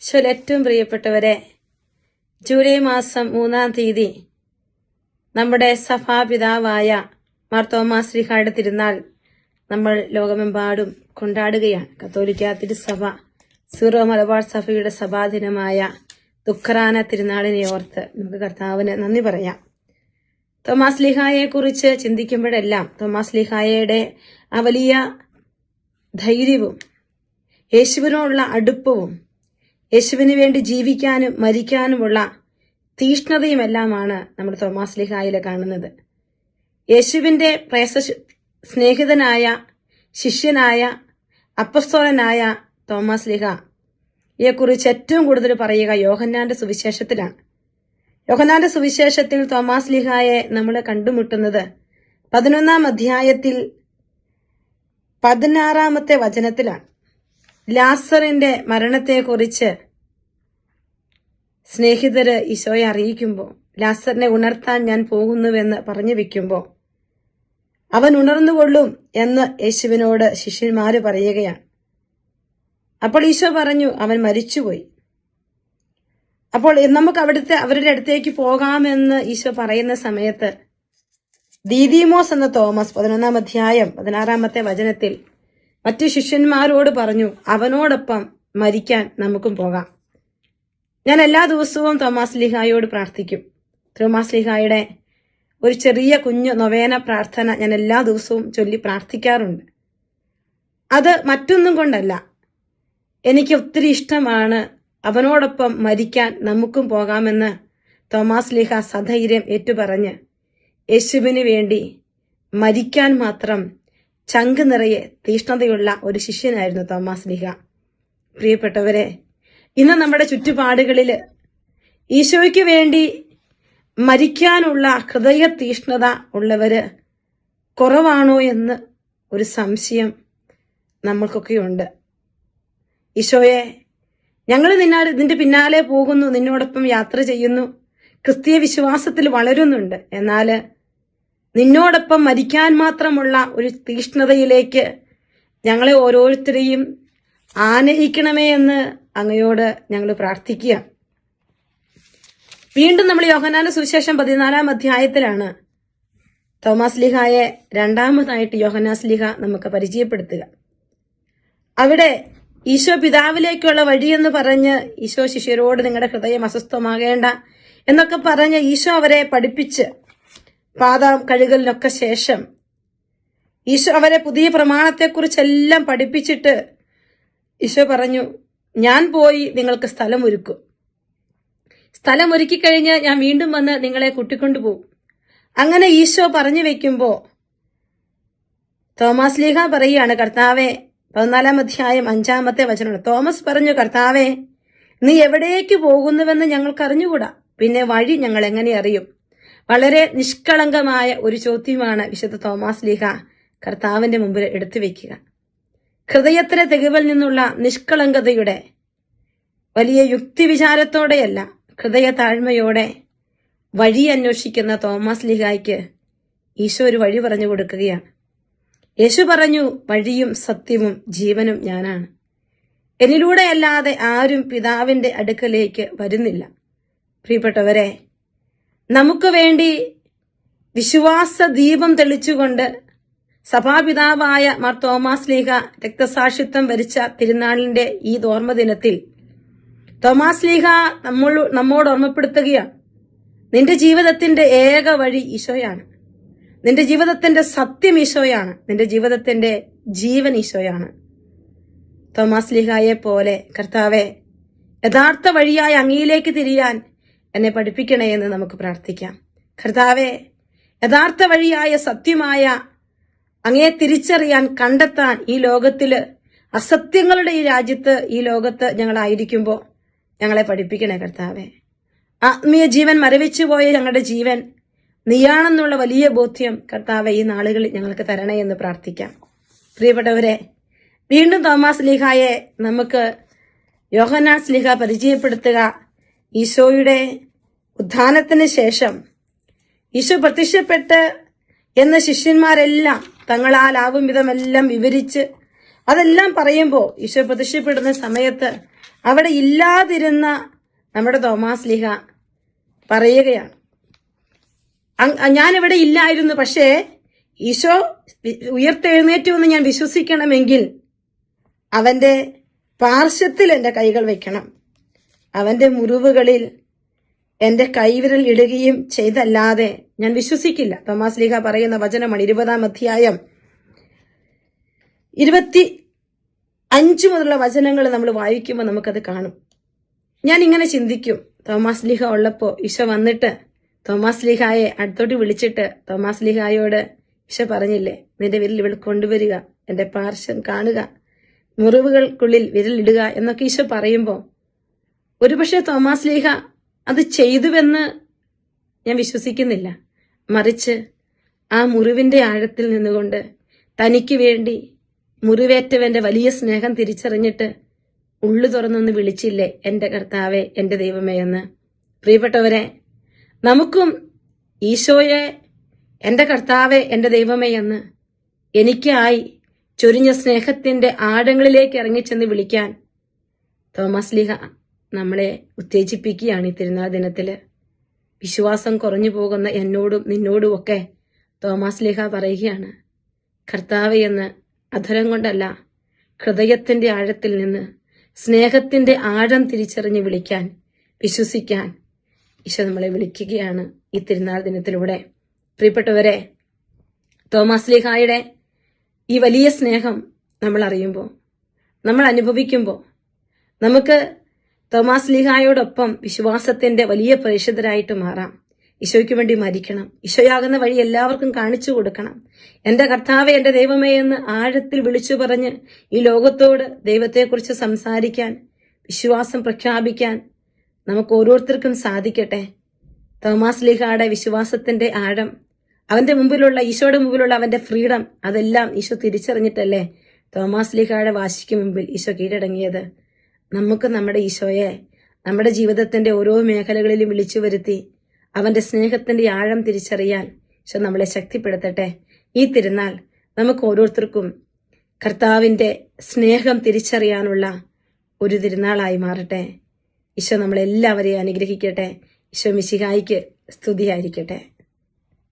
ഏറ്റവും പ്രിയപ്പെട്ടവരെ, ജൂലൈ മാസം 3-ാം തീയതി നമ്മുടെ സഭാപിതാവായ മാർ തോമാ ശ്ലീഹായുടെ തിരുനാൾ നമ്മൾ ലോകമെമ്പാടും കൊണ്ടാടുകയാണ്. കത്തോലിക്ക തിരുസഭ സീറോ മലബാർ സഭയുടെ സഭാദിനമായ ദുഃഖറാന തിരുനാളിനെ ഓർത്ത് നമുക്ക് കർത്താവിന് നന്ദി പറയാം. തോമാ ശ്ലീഹായെ കുറിച്ച് ചിന്തിക്കുമ്പോഴെല്ലാം തോമാ ശ്ലീഹായുടെ ആ വലിയ ധൈര്യവും യേശുവിനോടുള്ള അടുപ്പവും യേശുവിന് വേണ്ടി ജീവിക്കാനും മരിക്കാനുമുള്ള തീഷ്ണതയുമെല്ലാമാണ് നമ്മൾ തോമാ ശ്ലീഹായിൽ കാണുന്നത്. യേശുവിന്റെ സ്നേഹിതനായ ശിഷ്യനായ അപ്പസ്തോലനായ തോമാ ശ്ലീഹയെക്കുറിച്ച് ഏറ്റവും കൂടുതൽ പറയുക യോഹന്നാന്റെ സുവിശേഷത്തിലാണ്. യോഹന്നാന്റെ സുവിശേഷത്തിൽ തോമാ ശ്ലീഹായെ നമ്മൾ കണ്ടുമുട്ടുന്നത് 11-ാം അധ്യായത്തിൽ 16-ാമത്തെ വചനത്തിലാണ്. ലാസറിന്റെ മരണത്തെക്കുറിച്ച് സ്നേഹിതര് ഈശോയെ അറിയിക്കുമ്പോൾ, ലാസറിനെ ഉണർത്താൻ ഞാൻ പോകുന്നുവെന്ന് പറഞ്ഞു വെക്കുമ്പോൾ, അവൻ ഉണർന്നുകൊള്ളും എന്ന് യേശുവിനോട് ശിഷ്യന്മാര് പറയുകയാണ്. അപ്പോൾ ഈശോ പറഞ്ഞു, അവൻ മരിച്ചുപോയി. അപ്പോൾ നമുക്ക് അവരുടെ അടുത്തേക്ക് പോകാമെന്ന് ഈശോ പറയുന്ന സമയത്ത് ദീദീമോസ് എന്ന തോമസ് 11-ാം അധ്യായം 16-ാമത്തെ വചനത്തിൽ മറ്റു ശിഷ്യന്മാരോട് പറഞ്ഞു, അവനോടൊപ്പം മരിക്കാൻ നമുക്കും പോകാം. ഞാൻ എല്ലാ ദിവസവും തോമാ ശ്ലീഹായോട് പ്രാർത്ഥിക്കും. തോമാ ശ്ലീഹായുടെ ഒരു ചെറിയ കുഞ്ഞു നൊവേന പ്രാർത്ഥന ഞാൻ എല്ലാ ദിവസവും ചൊല്ലി പ്രാർത്ഥിക്കാറുണ്ട്. അത് മറ്റൊന്നും കൊണ്ടല്ല, എനിക്ക് ഒത്തിരി ഇഷ്ടമാണ്. അവനോടൊപ്പം മരിക്കാൻ നമുക്കും പോകാമെന്ന് തോമാ ശ്ലീഹ സധൈര്യം ഏറ്റുപറഞ്ഞ് യേശുവിന് വേണ്ടി മരിക്കാൻ മാത്രം ചങ്ക് നിറയെ തീഷ്ണതയുള്ള ഒരു ശിഷ്യനായിരുന്നു തോമാ ശ്ലീഹ. പ്രിയപ്പെട്ടവരെ, ഇന്ന് നമ്മുടെ ചുറ്റുപാടുകളിൽ ഈശോയ്ക്ക് വേണ്ടി മരിക്കാനുള്ള ഹൃദയ തീഷ്ണത ഉള്ളവര് കുറവാണോ എന്ന് ഒരു സംശയം നമ്മൾക്കൊക്കെയുണ്ട്. ഈശോയെ, ഞങ്ങൾ നിന്റെ പിന്നാലെ പോകുന്നു, നിന്നോടൊപ്പം യാത്ര ചെയ്യുന്നു, ക്രിസ്തീയ വിശ്വാസത്തിൽ വളരുന്നുണ്ട്. എന്നാൽ നിന്നോടൊപ്പം മരിക്കാൻ മാത്രമുള്ള ഒരു തീഷ്ണതയിലേക്ക് ഞങ്ങളെ ഓരോരുത്തരെയും ആനയിക്കണമേ എന്ന് അങ്ങയോട് ഞങ്ങൾ പ്രാർത്ഥിക്കുക. വീണ്ടും നമ്മൾ യോഹന്നാന്റെ സുവിശേഷം 14-ാം അധ്യായത്തിലാണ് തോമാ ശ്ലീഹായെ രണ്ടാമതായിട്ട് യോഹന്നാൻ ശ്ലീഹ നമുക്ക് പരിചയപ്പെടുത്തുക. അവിടെ ഈശോ പിതാവിലേക്കുള്ള വഴിയെന്ന് പറഞ്ഞ് ഈശോ ശിഷ്യരോട് നിങ്ങളുടെ ഹൃദയം അസ്വസ്ഥമാകേണ്ട എന്നൊക്കെ പറഞ്ഞ് ഈശോ അവരെ പഠിപ്പിച്ച് പാദം കഴുകലിനൊക്കെ ശേഷം ഈശോ അവരെ പുതിയ പ്രമാണത്തെക്കുറിച്ചെല്ലാം പഠിപ്പിച്ചിട്ട് ഈശോ പറഞ്ഞു, ഞാൻ പോയി നിങ്ങൾക്ക് സ്ഥലം ഒരുക്കും. സ്ഥലം ഒരുക്കിക്കഴിഞ്ഞ് ഞാൻ വീണ്ടും വന്ന് നിങ്ങളെ കൂട്ടിക്കൊണ്ടുപോകും. അങ്ങനെ ഈശോ പറഞ്ഞു വെക്കുമ്പോ തോമാ ശ്ലീഹ പറയുകയാണ്, കർത്താവെ, 14-ാം അധ്യായം 5-ാമത്തെ വചനമാണ്. തോമസ് പറഞ്ഞു, കർത്താവെ, നീ എവിടേക്ക് പോകുന്നുവെന്ന് ഞങ്ങൾക്ക് അറിഞ്ഞുകൂടാ, പിന്നെ വഴി ഞങ്ങൾ എങ്ങനെ അറിയും? വളരെ നിഷ്കളങ്കമായ ഒരു ചോദ്യമാണ് വിശുദ്ധ തോമാ ശ്ലീഹ കർത്താവിന്റെ മുമ്പിൽ എടുത്തു വെക്കുക. ഹൃദയത്തിലെ തികവിൽ നിന്നുള്ള നിഷ്കളങ്കതയുടെ വലിയ യുക്തിവിചാരത്തോടെയല്ല, ഹൃദയ താഴ്മയോടെ വഴി അന്വേഷിക്കുന്ന തോമാ ശ്ലീഹായ്ക്ക് ഈശോ ഒരു വഴി പറഞ്ഞു കൊടുക്കുകയാണ്. യേശു പറഞ്ഞു, വഴിയും സത്യവും ജീവനും ഞാനാണ്. എന്നിലൂടെ അല്ലാതെ ആരും പിതാവിന്റെ അടുക്കലേക്ക് വരുന്നില്ല. പ്രിയപ്പെട്ടവരെ, നമുക്ക് വേണ്ടി വിശ്വാസ ദീപം തെളിച്ചുകൊണ്ട് സഭാപിതാവായ മാർ തോമാ ശ്ലീഹ രക്തസാക്ഷിത്വം വരിച്ച തിരുനാളിന്റെ ഈ ഓർമ്മദിനത്തിൽ തോമാ ശ്ലീഹ നമ്മോട് ഓർമ്മപ്പെടുത്തുകയാണ്, നിന്റെ ജീവിതത്തിന്റെ ഏക വഴി ഈശോയാണ്, നിന്റെ ജീവിതത്തിന്റെ സത്യം ഈശോയാണ്, നിന്റെ ജീവിതത്തിന്റെ ജീവൻ ഈശോയാണ്. തോമാ ശ്ലീഹായെ പോലെ കർത്താവെ, യഥാർത്ഥ വഴിയായ അങ്ങയിലേക്ക് തിരിയാൻ എന്നെ പഠിപ്പിക്കണേ എന്ന് നമുക്ക് പ്രാർത്ഥിക്കാം. കർത്താവെ, യഥാർത്ഥ വഴിയായ സത്യമായ അങ്ങയെ തിരിച്ചറിയാൻ, കണ്ടെത്താൻ ഈ ലോകത്തില് അസത്യങ്ങളുടെ ഈ രാജ്യത്ത്, ഈ ലോകത്ത് ഞങ്ങളായിരിക്കുമ്പോൾ ഞങ്ങളെ പഠിപ്പിക്കണേ കർത്താവെ. ആത്മീയ ജീവൻ മരവിച്ചുപോയ ഞങ്ങളുടെ ജീവൻ നീയാണെന്നുള്ള വലിയ ബോധ്യം കർത്താവെ ഈ നാളുകളിൽ ഞങ്ങൾക്ക് തരണേ എന്ന് പ്രാർത്ഥിക്കാം. പ്രിയപ്പെട്ടവരെ, വീണ്ടും തോമാ ശ്ലീഹായെ നമുക്ക് യോഹന്നാൻ ശ്ലീഹ പരിചയപ്പെടുത്തുക. ഈശോയുടെ ഉത്ഥാനത്തിന് ശേഷം ഈശോ പ്രത്യക്ഷപ്പെട്ട് എന്ന് ശിഷ്യന്മാരെല്ലാം തങ്ങളാലാവും വിധമെല്ലാം വിവരിച്ച് അതെല്ലാം പറയുമ്പോൾ ഈശോ പ്രത്യക്ഷപ്പെടുന്ന സമയത്ത് അവിടെ ഇല്ലാതിരുന്ന നമ്മുടെ തോമാസ്ലീഹ പറയുകയാണ്, ഞാനിവിടെ ഇല്ലായിരുന്നു, പക്ഷേ ഈശോ ഉയർത്തെഴുന്നേറ്റു എന്ന് ഞാൻ വിശ്വസിക്കണമെങ്കിൽ അവന്റെ പാർശ്വത്തിൽ എന്റെ കൈകൾ വെക്കണം, അവന്റെ മുറിവുകളിൽ എന്റെ കൈവിരൽ ഇടുകയും ചെയ്തല്ലാതെ ഞാൻ വിശ്വസിക്കില്ല. തോമാസ്ലീഹ പറയുന്ന വചനമാണ് 20-ാം അധ്യായം 25 മുതലുള്ള വചനങ്ങൾ നമ്മൾ വായിക്കുമ്പോൾ നമുക്കത് കാണും. ഞാൻ ഇങ്ങനെ ചിന്തിക്കും, തോമാസ്ലീഹ ഉള്ളപ്പോൾ ഈശോ വന്നിട്ട് തോമാസ്ലീഹായെ അടുത്തോട്ട് വിളിച്ചിട്ട് തോമാസ്ലീഹായോട് ഈശോ പറഞ്ഞില്ലേ, നിന്റെ വിരൽ ഇവിടെ കൊണ്ടുവരിക, എന്റെ പാർശ്വം കാണുക, മുറിവുകൾക്കുള്ളിൽ വിരലിടുക എന്നൊക്കെ ഈശോ പറയുമ്പോൾ ഒരുപക്ഷെ തോമാസ്ലീഹ അത് ചെയ്തുവെന്ന് ഞാൻ വിശ്വസിക്കുന്നില്ല. മറിച്ച് ആ മുറിവിന്റെ ആഴത്തിൽ നിന്നുകൊണ്ട് തനിക്ക് വേണ്ടി മുറിവേറ്റവന്റെ വലിയ സ്നേഹം തിരിച്ചറിഞ്ഞിട്ട് ഉള്ളു തുറന്നൊന്ന് വിളിച്ചില്ലേ, എന്റെ കർത്താവേ, എന്റെ ദൈവമേ എന്ന്. പ്രിയപ്പെട്ടവരെ, നമുക്കും ഈശോയെ എന്റെ കർത്താവേ, എന്റെ ദൈവമേ എന്ന് എനിക്കായി ചൊരിഞ്ഞ സ്നേഹത്തിന്റെ ആഴങ്ങളിലേക്ക് ഇറങ്ങിച്ചെന്ന് വിളിക്കാൻ തോമാസ്ലീഹ നമ്മളെ ഉത്തേജിപ്പിക്കുകയാണ് ഈ തിരുനാൾ ദിനത്തില്. വിശ്വാസം കുറഞ്ഞു പോകുന്ന എന്നോടും നിന്നോടും ഒക്കെ തോമാസ്ലീഹ പറയുകയാണ്, കർത്താവേ എന്ന് അധരം കൊണ്ടല്ല, ഹൃദയത്തിന്റെ ആഴത്തിൽ നിന്ന് സ്നേഹത്തിന്റെ ആഴം തിരിച്ചറിഞ്ഞ് വിളിക്കാൻ, വിശ്വസിക്കാൻ ഈശോ നമ്മളെ വിളിക്കുകയാണ് ഈ തിരുനാൾ ദിനത്തിലൂടെ. പ്രിയപ്പെട്ടവരെ, തോമാസ്ലീഹായുടെ ഈ വലിയ സ്നേഹം നമ്മൾ അറിയുമ്പോൾ, നമ്മൾ അനുഭവിക്കുമ്പോൾ, നമുക്ക് തോമാസ്ലീഹായോടൊപ്പം വിശ്വാസത്തിന്റെ വലിയ പ്രേക്ഷിതരായിട്ട് മാറാം. ഈശോയ്ക്ക് വേണ്ടി മരിക്കണം, ഈശോയാകുന്ന വഴി എല്ലാവർക്കും കാണിച്ചു കൊടുക്കണം, എന്റെ കർത്താവേ, എന്റെ ദൈവമേ എന്ന് ആഴത്തിൽ വിളിച്ചു പറഞ്ഞ് ഈ ലോകത്തോട് ദൈവത്തെക്കുറിച്ച് സംസാരിക്കാൻ, വിശ്വാസം പ്രഖ്യാപിക്കാൻ നമുക്ക് ഓരോരുത്തർക്കും സാധിക്കട്ടെ. തോമാസ്ലീഹായുടെ വിശ്വാസത്തിന്റെ ആഴം, അവന്റെ മുമ്പിലുള്ള, ഈശോയുടെ മുമ്പിലുള്ള അവന്റെ ഫ്രീഡം, അതെല്ലാം ഈശോ തിരിച്ചറിഞ്ഞിട്ടല്ലേ തോമാസ്ലീഹായുടെ വാശിക്ക് മുമ്പിൽ ഈശോ കീഴടങ്ങിയത്. നമുക്ക് നമ്മുടെ ഈശോയെ നമ്മുടെ ജീവിതത്തിന്റെ ഓരോ മേഖലകളിലും വിളിച്ചു വരുത്തി അവന്റെ സ്നേഹത്തിന്റെ ആഴം തിരിച്ചറിയാൻ ഈശോ നമ്മളെ ശക്തിപ്പെടുത്തട്ടെ. ഈ തിരുനാൾ നമുക്ക് ഓരോരുത്തർക്കും കർത്താവിന്റെ സ്നേഹം തിരിച്ചറിയാനുള്ള ഒരു തിരുനാളായി മാറട്ടെ. ഈശോ നമ്മളെല്ലാവരെയും അനുഗ്രഹിക്കട്ടെ. ഈശോ മിശിഹായിക്ക് സ്തുതിയായിരിക്കട്ടെ.